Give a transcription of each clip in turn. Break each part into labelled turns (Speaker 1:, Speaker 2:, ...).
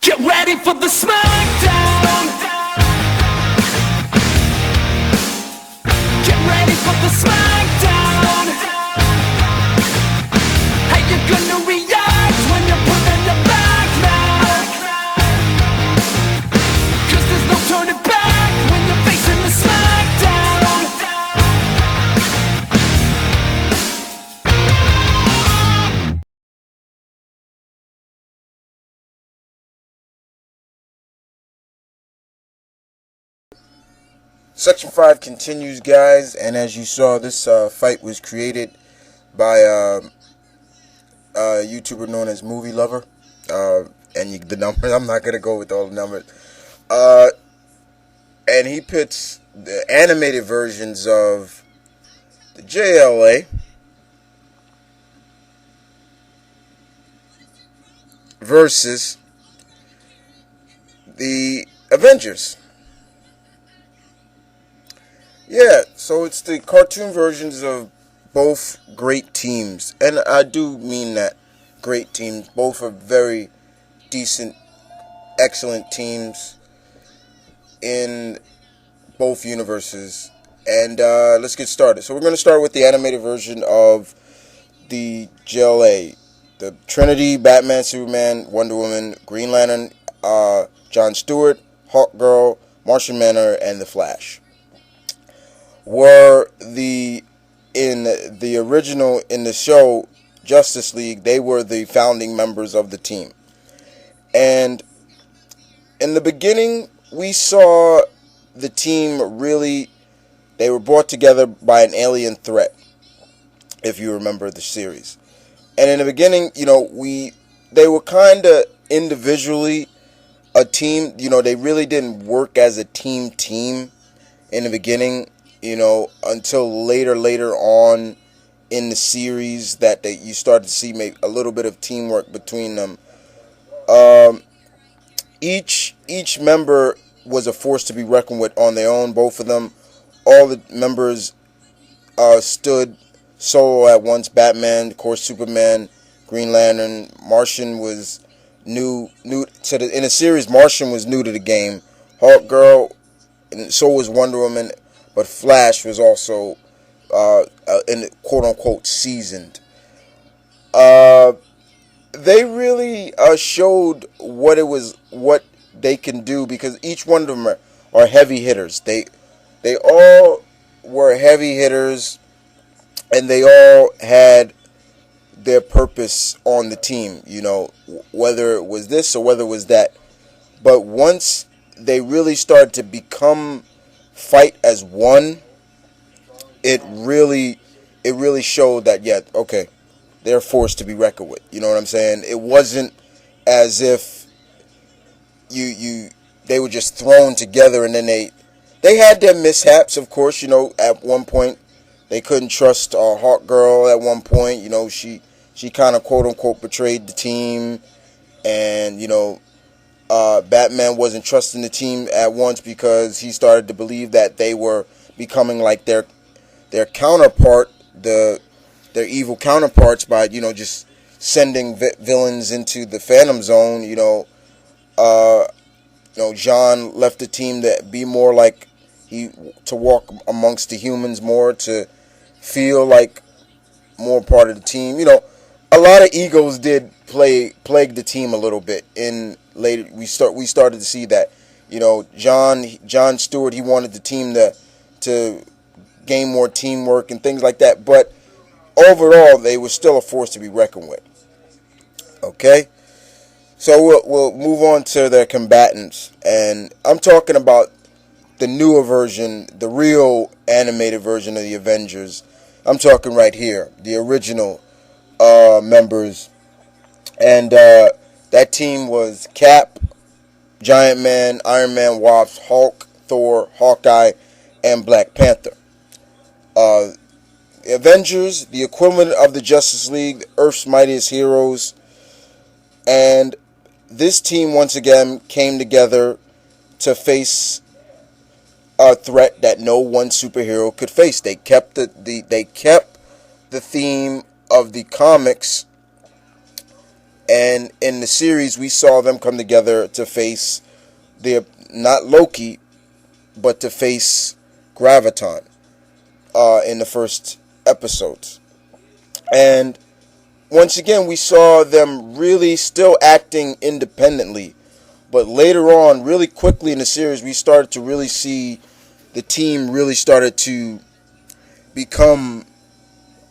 Speaker 1: Get ready for the smackdown. Get ready for the smackdown. How you gonna react when you're put in your back now? 'Cause there's no turning back when you're facing the smackdown.
Speaker 2: Section 5 continues, guys, and as you saw, this fight was created by a YouTuber known as Movie Lover. The numbers, I'm not going to go with all the numbers. And he pits the animated versions of the JLA versus the Avengers. Yeah, so it's the cartoon versions of both great teams. And I do mean that. Great teams. Both are very decent, excellent teams in both universes. And let's get started. So we're going to start with the animated version of the JLA. The Trinity, Batman, Superman, Wonder Woman, Green Lantern, John Stewart, Hawkgirl, Martian Manhunter, and The Flash. Were in the show Justice League, they were the founding members of the team. And in the beginning, we saw the team they were brought together by an alien threat, if you remember the series. And in the beginning, they were kind of individually a team. They really didn't work as a team in the beginning. Until later on in the series that you started to see maybe a little bit of teamwork between them. Each member was a force to be reckoned with on their own. Both of them, all the members stood solo at once. Batman, of course, Superman, Green Lantern. Martian was new to in the series. Martian was new to the game. Hawkgirl, and so was Wonder Woman. But Flash was also, in quote unquote, seasoned. They really showed what they can do, because each one of them are heavy hitters. They all were heavy hitters, and they all had their purpose on the team. Whether it was this or whether it was that. But once they really started to fight as one, it really showed that, yeah, okay, they're a force to be reckoned with. You know what I'm saying? It wasn't as if they were just thrown together, and then they had their mishaps, of course. At one point they couldn't trust Hawkgirl. At one point, she kind of quote unquote betrayed the team, and Batman wasn't trusting the team at once because he started to believe that they were becoming like their counterpart, their evil counterparts, by just sending villains into the Phantom Zone. John left the team to be more like to walk amongst the humans more, to feel like more part of the team. A lot of egos did plague the team a little bit. In later, we started to see that. John Stewart, he wanted the team to gain more teamwork and things like that. But overall, they were still a force to be reckoned with. Okay, so we'll move on to their combatants, and I'm talking about the newer version, the real animated version of the Avengers. I'm talking right here, the original members, and that team was Cap, Giant Man, Iron Man, Wasp, Hulk, Thor, Hawkeye, and Black Panther. The Avengers, the equivalent of the Justice League, Earth's mightiest heroes, and this team once again came together to face a threat that no one superhero could face. They kept the theme of the comics And in the series, we saw them come together to face their, not Loki, but to face Graviton in the first episodes. And once again, we saw them really still acting independently. But later on, really quickly in the series, we started to really see the team really started to become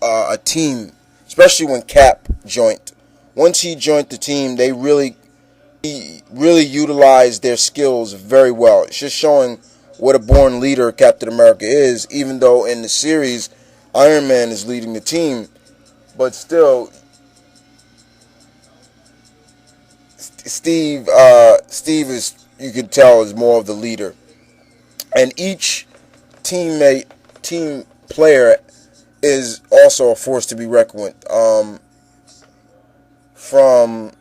Speaker 2: a team, especially when Cap joined. Once he joined the team, they really utilized their skills very well. It's just showing what a born leader Captain America is, even though in the series, Iron Man is leading the team. But still, Steve is, you can tell, is more of the leader. And each team player is also a force to be reckoned with. From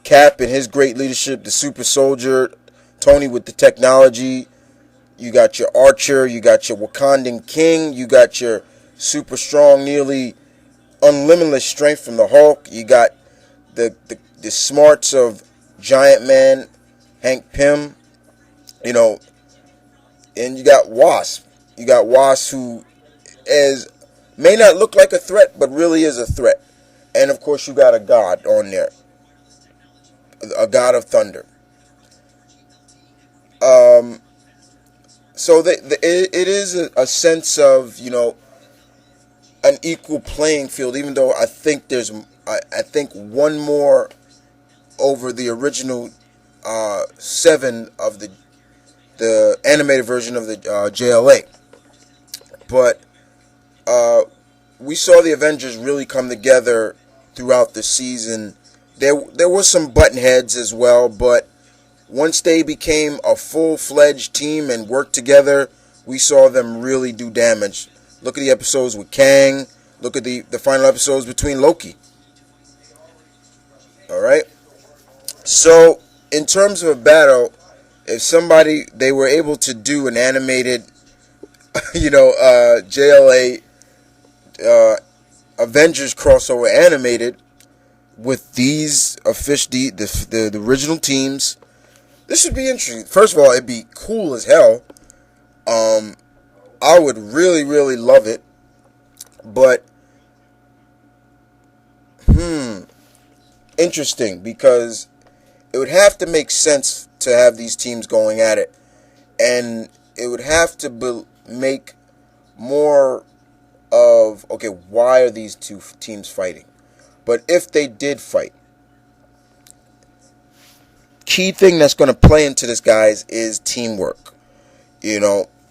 Speaker 2: Cap and his great leadership, the super soldier, Tony with the technology. You got your Archer, you got your Wakandan King, you got your super strong, nearly unlimited strength from the Hulk. You got the smarts of Giant Man, Hank Pym, and you got Wasp. You got Wasp, who may not look like a threat, but really is a threat. And of course, you got a god on there, a god of thunder. So it is a sense of an equal playing field. Even though I think I think one more over the original 7 of the animated version of the JLA. But we saw the Avengers really come together throughout the season. There were some button heads as well, but once they became a full-fledged team and worked together, we saw them really do damage. Look at the episodes with Kang. Look at the final episodes between Loki. All right. So, in terms of a battle, if they were able to do an animated, JLA Avengers crossover animated with these the original teams, this would be interesting. First of all, it'd be cool as hell. I would really, really love it. But, interesting, because it would have to make sense to have these teams going at it. And it would have to make more of, okay, why are these two teams fighting? But if they did fight, key thing that's going to play into this, guys, is teamwork.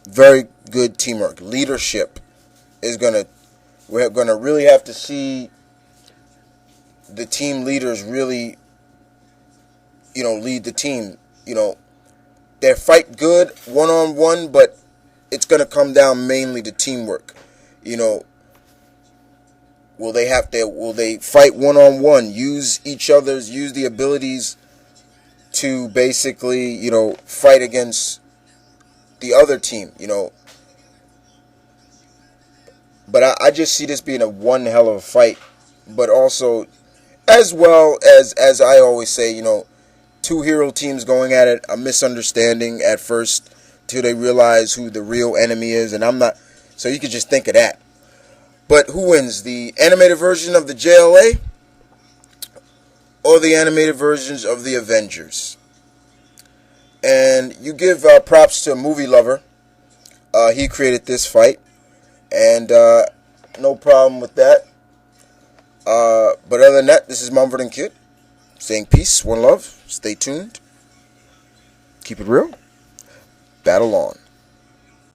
Speaker 2: Very good teamwork. Leadership is we're going to really have to see the team leaders really, lead the team. They fight good one-on-one, but it's going to come down mainly to teamwork. Will they fight one-on-one, use the abilities to basically, fight against the other team, But I just see this being a one hell of a fight. But also, as well as I always say, two hero teams going at it, a misunderstanding at first till they realize who the real enemy is. And so you could just think of that. But who wins, the animated version of the JLA or the animated versions of the Avengers? And you give props to a movie lover. He created this fight, and no problem with that. But other than that, this is Mumford & Kid saying peace, one love, stay tuned, keep it real, battle on.